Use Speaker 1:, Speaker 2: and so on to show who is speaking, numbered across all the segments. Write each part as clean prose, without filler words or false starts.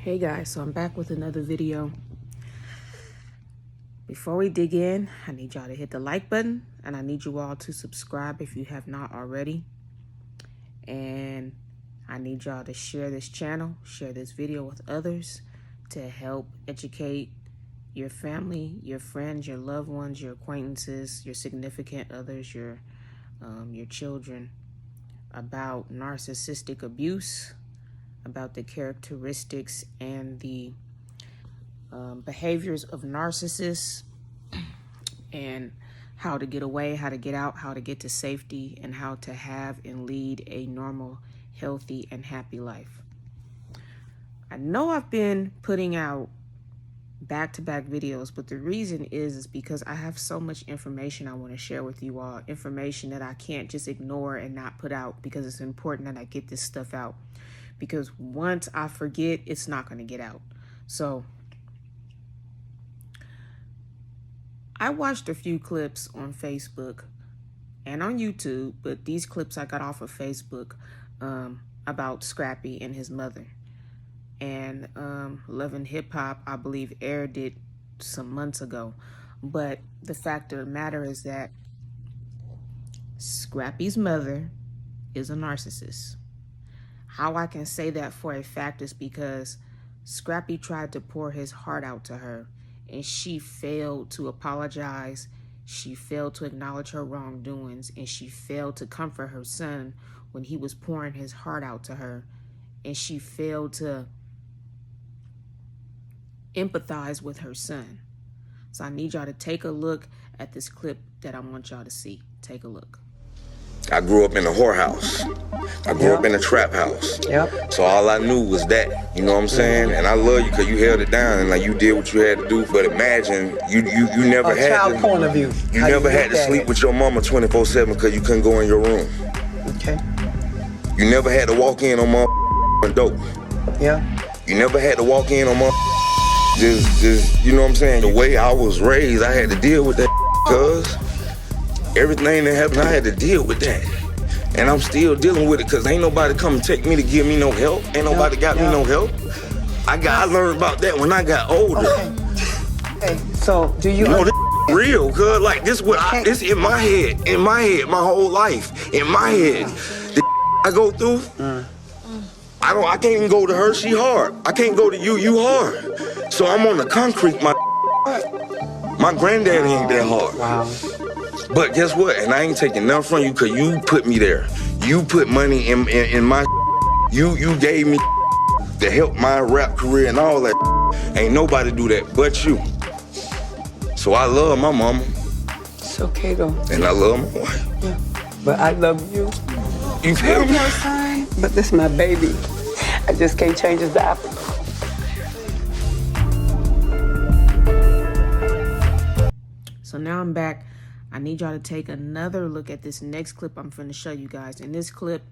Speaker 1: Hey guys, so I'm back with another video. Before we dig in, I need y'all to hit the like button and I need you all to subscribe if you have not already. And I need y'all to share this channel, share this video with others to help educate your family, your friends, your loved ones, your acquaintances, your significant others, your children about narcissistic abuse, about the characteristics and the behaviors of narcissists, and how to get away, how to get out, how to get to safety, and how to have and lead a normal, healthy, and happy life. I know I've been putting out back-to-back videos, but the reason is because I have so much information I want to share with you all, information that I can't just ignore and not put out, because it's important that I get this stuff out, because once I forget, it's not going to get out. So I watched a few clips on Facebook and on YouTube, but these clips I got off of Facebook about Scrappy and his mother. And Love and Hip Hop, I believe, aired it some months ago. But the fact of the matter is that Scrappy's mother is a narcissist. How I can say that for a fact is because Scrappy tried to pour his heart out to her, and she failed to apologize. She failed to acknowledge her wrongdoings, and she failed to comfort her son when he was pouring his heart out to her, and she failed to empathize with her son. So I need y'all to take a look at this clip that I want y'all to see. Take a look.
Speaker 2: I grew up in a whorehouse. I grew up in a trap house. So all I knew was that, you know what I'm saying? And I love you because you held it down and like you did what you had to do. But imagine you never had
Speaker 3: child
Speaker 2: to,
Speaker 3: point of view.
Speaker 2: You never had to sleep with your mama 24/7 because you couldn't go in your room.
Speaker 3: Okay.
Speaker 2: You never had to walk in on mother dope.
Speaker 3: Yeah.
Speaker 2: You never had to walk in on mother just you know what I'm saying? The way I was raised, I had to deal with that cuz everything that happened, I had to deal with that. And I'm still dealing with it because ain't nobody come and take me to give me no help. Ain't nobody got me no help. I learned about that when I got older.
Speaker 3: Okay, so do you
Speaker 2: know this real, cuz like this this in my head, my whole life, in my head. The I go through, I can't even go to her, she hard. I can't go to you hard. So I'm on the concrete, my granddaddy ain't that hard.
Speaker 3: Wow.
Speaker 2: But guess what? And I ain't taking nothing from you because you put me there. You put money in my you gave me to help my rap career and all that. Ain't nobody do that but you. So I love my mama.
Speaker 3: It's okay though.
Speaker 2: And I love my wife.
Speaker 3: Yeah. But I love you.
Speaker 2: You feel me?
Speaker 3: But this is my baby. I just can't change his diaper.
Speaker 1: So now I'm back. I need y'all to take another look at this next clip I'm finna show you guys. In this clip,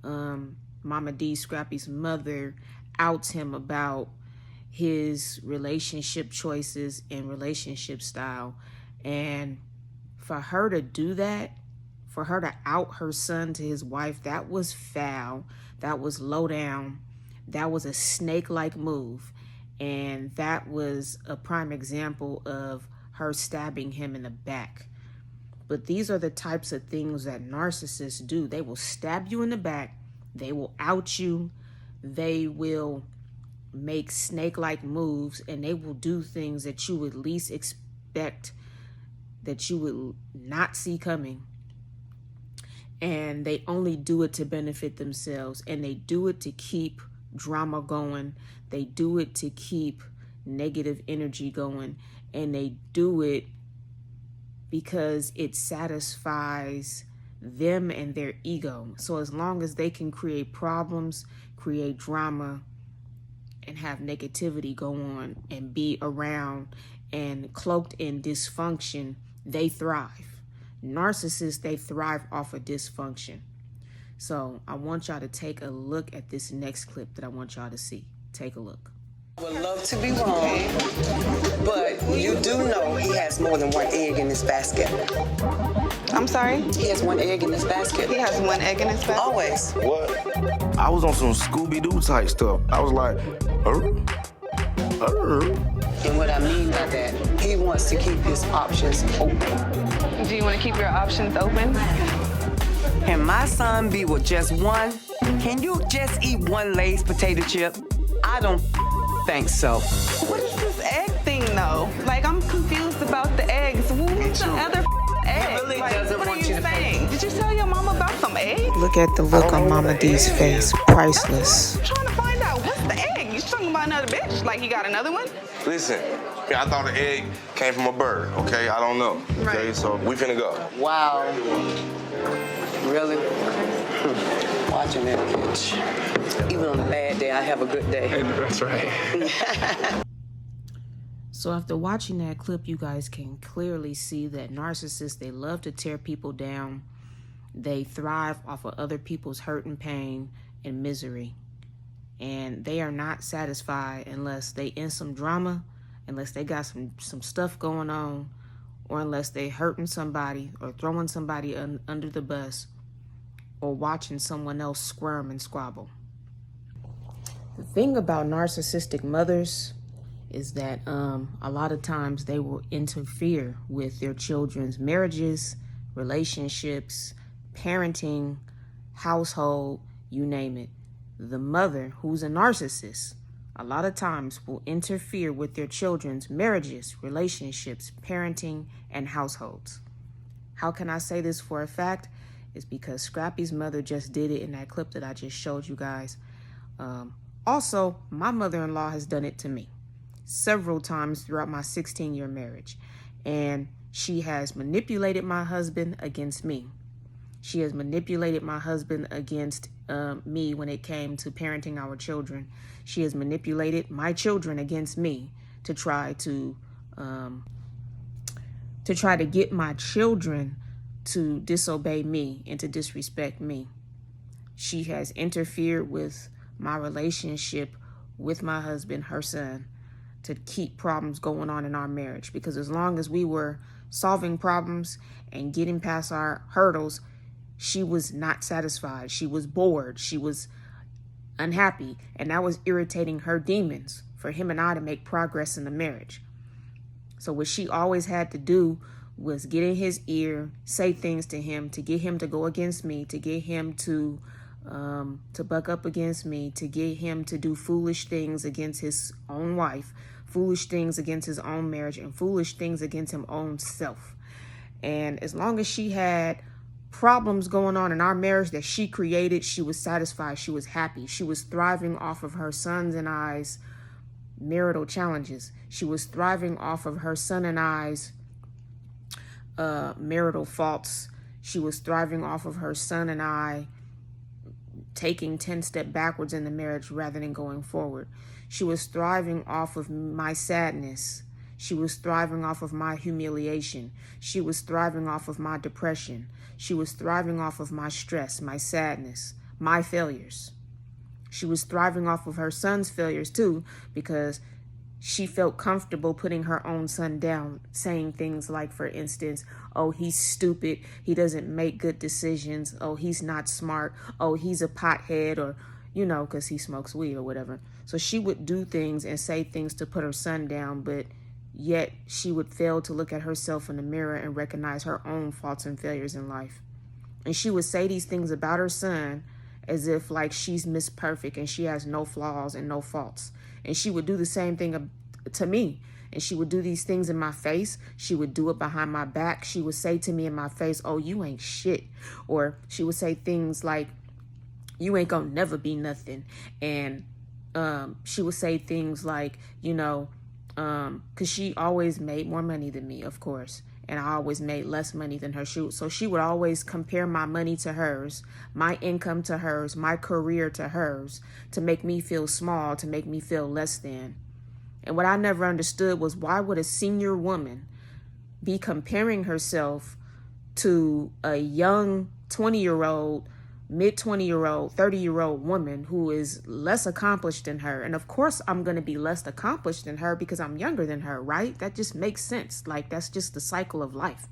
Speaker 1: Mama D, Scrappy's mother, outs him about his relationship choices and relationship style. And for her to do that, for her to out her son to his wife, that was foul. That was low down. That was a snake-like move. And that was a prime example of her stabbing him in the back. But these are the types of things that narcissists do. They will stab you in the back. They will out you. They will make snake-like moves, and they will do things that you would least expect, that you would not see coming. And they only do it to benefit themselves, and they do it to keep drama going. They do it to keep negative energy going, and they do it because it satisfies them and their ego. So as long as they can create problems, create drama, and have negativity go on and be around and cloaked in dysfunction, they thrive. Narcissists, they thrive off of dysfunction. So I want y'all to take a look at this next clip that I want y'all to see. Take a look.
Speaker 4: I would love to be wrong, but you do know he has more than one egg in his basket.
Speaker 5: I'm sorry?
Speaker 4: He has one egg in his basket.
Speaker 5: He has one egg in his basket?
Speaker 4: Always.
Speaker 2: What? I was on some Scooby-Doo type stuff. I was like,
Speaker 4: And what I mean by that, he wants to keep his options open.
Speaker 5: Do you want to keep your options open?
Speaker 3: Can my son be with just one? Can you just eat one Lay's potato chip? I don't think so.
Speaker 5: What is this egg thing, though? Like, I'm confused about the eggs. Who's the other egg?
Speaker 4: really
Speaker 5: Like,
Speaker 4: doesn't
Speaker 5: what are
Speaker 4: want
Speaker 5: you
Speaker 4: you to
Speaker 5: saying? Did you tell your mom about some eggs?
Speaker 1: Look at the look on Mama D's face. Priceless.
Speaker 5: I'm trying to find out what's the egg. You talking about another bitch? Like, you got another one?
Speaker 2: listen, I thought the egg came from a bird, okay? I don't know, okay?
Speaker 5: Right.
Speaker 2: So we finna go.
Speaker 4: Wow. Really? Watching that bitch. Even on a bad day, I have a good day.
Speaker 6: That's right.
Speaker 1: So after watching that clip, you guys can clearly see that narcissists, they love to tear people down. They thrive off of other people's hurt and pain and misery. And they are not satisfied unless they in some drama, unless they got some stuff going on, or unless they hurting somebody or throwing somebody under the bus or watching someone else squirm and squabble. The thing about narcissistic mothers is that a lot of times they will interfere with their children's marriages, relationships, parenting, household, you name it. The mother, who's a narcissist, a lot of times will interfere with their children's marriages, relationships, parenting, and households. How can I say this for a fact? It's because Scrappy's mother just did it in that clip that I just showed you guys. Also, my mother-in-law has done it to me several times throughout my 16-year marriage. And she has manipulated my husband against me. She has manipulated my husband against me when it came to parenting our children. She has manipulated my children against me to try to get my children to disobey me and to disrespect me. She has interfered with my relationship with my husband, her son, to keep problems going on in our marriage. Because as long as we were solving problems and getting past our hurdles, she was not satisfied. She was bored. She was unhappy. And that was irritating her demons for him and I to make progress in the marriage. So what she always had to do was get in his ear, say things to him, to get him to go against me, to get him to buck up against me, to get him to do foolish things against his own wife, foolish things against his own marriage, and foolish things against his own self. And as long as she had problems going on in our marriage that she created, she was satisfied. She was happy. She was thriving off of her sons and I's marital challenges. She was thriving off of her son and I's marital faults. She was thriving off of her son and I taking 10 steps backwards in the marriage rather than going forward. She was thriving off of my sadness. She was thriving off of my humiliation. She was thriving off of my depression. She was thriving off of my stress, my sadness, my failures. She was thriving off of her son's failures too, because she felt comfortable putting her own son down, saying things like, for instance, oh, he's stupid, he doesn't make good decisions, oh, he's not smart, oh, he's a pothead, or, you know, because he smokes weed or whatever. So she would do things and say things to put her son down, but yet she would fail to look at herself in the mirror and recognize her own faults and failures in life. And she would say these things about her son as if like she's Miss Perfect and she has no flaws and no faults. And she would do the same thing to me. And she would do these things in my face. She would do it behind my back. She would say to me in my face, oh, you ain't shit. Or she would say things like, you ain't gonna never be nothing. And she would say things like, you know, because she always made more money than me, of course. And I always made less money than her. So she would always compare my money to hers, my income to hers, my career to hers, to make me feel small, to make me feel less than. And what I never understood was, why would a senior woman be comparing herself to a young 20-year-old, mid-20-year-old, 30-year-old woman who is less accomplished than her? And of course, I'm going to be less accomplished than her because I'm younger than her, right? That just makes sense. Like, that's just the cycle of life.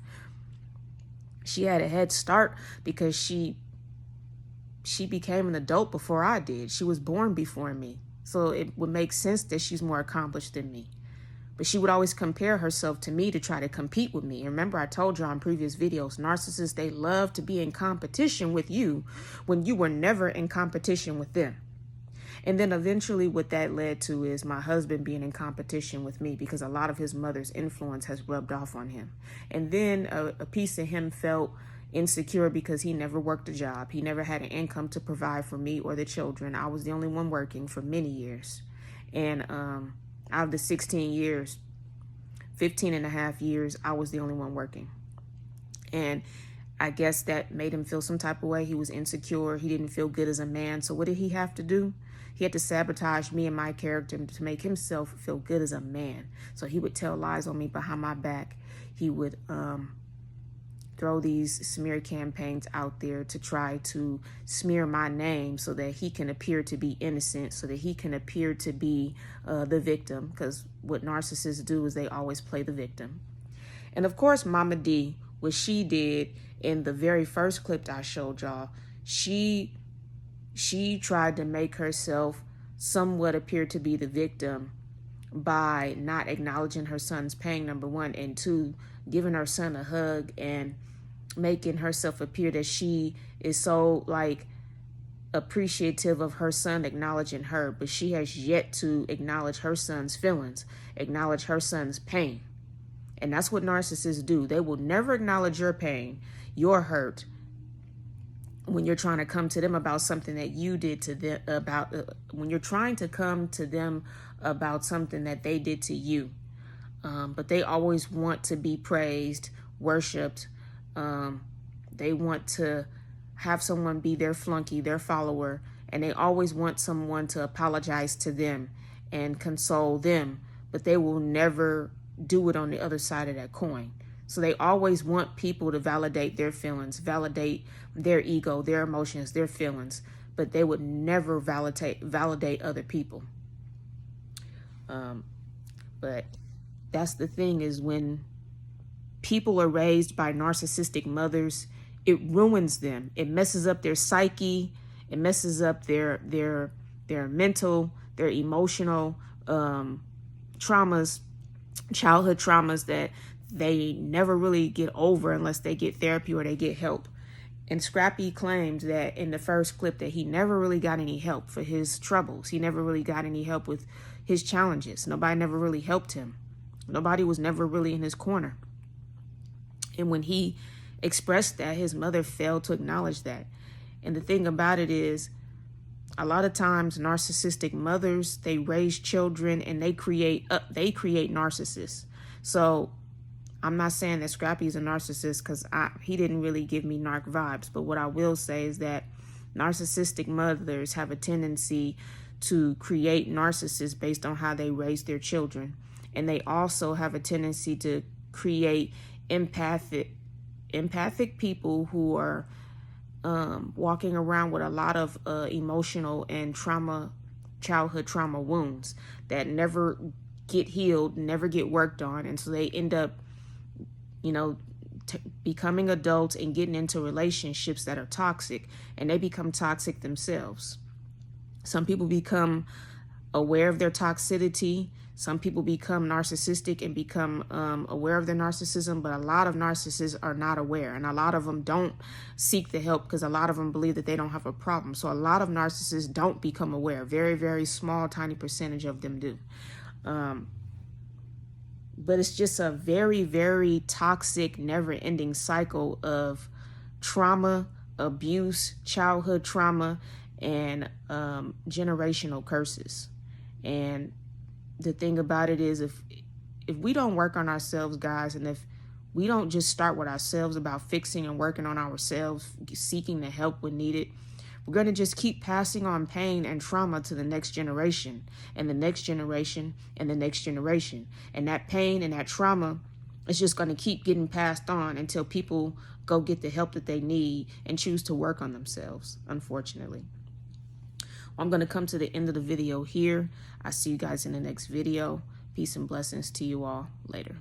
Speaker 1: She had a head start because she became an adult before I did. She was born before me. So it would make sense that she's more accomplished than me. But she would always compare herself to me to try to compete with me. Remember, I told you on previous videos, narcissists, they love to be in competition with you when you were never in competition with them. And then eventually what that led to is my husband being in competition with me because a lot of his mother's influence has rubbed off on him. And then a piece of him felt insecure because he never worked a job. He never had an income to provide for me or the children. I was the only one working for many years. And out of the 16 years, 15 and a half years, I was the only one working. And I guess that made him feel some type of way. He was insecure. He didn't feel good as a man. So what did he have to do? He had to sabotage me and my character to make himself feel good as a man. So he would tell lies on me behind my back. He would throw these smear campaigns out there to try to smear my name so that he can appear to be innocent, so that he can appear to be the victim. Because what narcissists do is they always play the victim. And of course, Mama D, what she did in the very first clip I showed y'all, she tried to make herself somewhat appear to be the victim by not acknowledging her son's pain, number one, and two, giving her son a hug and making herself appear that she is so like appreciative of her son acknowledging her, but she has yet to acknowledge her son's feelings, acknowledge her son's pain. And that's what narcissists do. They will never acknowledge your pain, your hurt, when you're trying to come to them about something that you did to them, when you're trying to come to them about something that they did to you. But they always want to be praised, worshiped. They want to have someone be their flunky, their follower, and they always want someone to apologize to them and console them, but they will never do it on the other side of that coin. So they always want people to validate their feelings, validate their ego, their emotions, their feelings, but they would never validate other people. But that's the thing, is when people are raised by narcissistic mothers, it ruins them. It messes up their psyche. It messes up their mental, their emotional traumas, childhood traumas that they never really get over unless they get therapy or they get help. And Scrappy claimed that in the first clip that he never really got any help for his troubles. He never really got any help with his challenges. Nobody never really helped him. Nobody was never really in his corner. And when he expressed that, his mother failed to acknowledge that. And the thing about it is, a lot of times narcissistic mothers, they raise children and they create narcissists. So I'm not saying that Scrappy is a narcissist, because he didn't really give me narc vibes. But what I will say is that narcissistic mothers have a tendency to create narcissists based on how they raise their children. And they also have a tendency to create empathic people who are walking around with a lot of emotional and childhood trauma wounds that never get healed, never get worked on. And so they end up, becoming adults and getting into relationships that are toxic, and they become toxic themselves. Some people become aware of their toxicity. Some people become narcissistic and become aware of their narcissism, but a lot of narcissists are not aware, and a lot of them don't seek the help because a lot of them believe that they don't have a problem. So a lot of narcissists don't become aware. Very, very small, tiny percentage of them do. But it's just a very, very toxic, never-ending cycle of trauma, abuse, childhood trauma, and generational curses. And the thing about it is, if we don't work on ourselves, guys, and if we don't just start with ourselves about fixing and working on ourselves, seeking the help when needed, we're going to just keep passing on pain and trauma to the next generation and the next generation and the next generation. And that pain and that trauma is just going to keep getting passed on until people go get the help that they need and choose to work on themselves, unfortunately. I'm going to come to the end of the video here. I'll see you guys in the next video. Peace and blessings to you all. Later.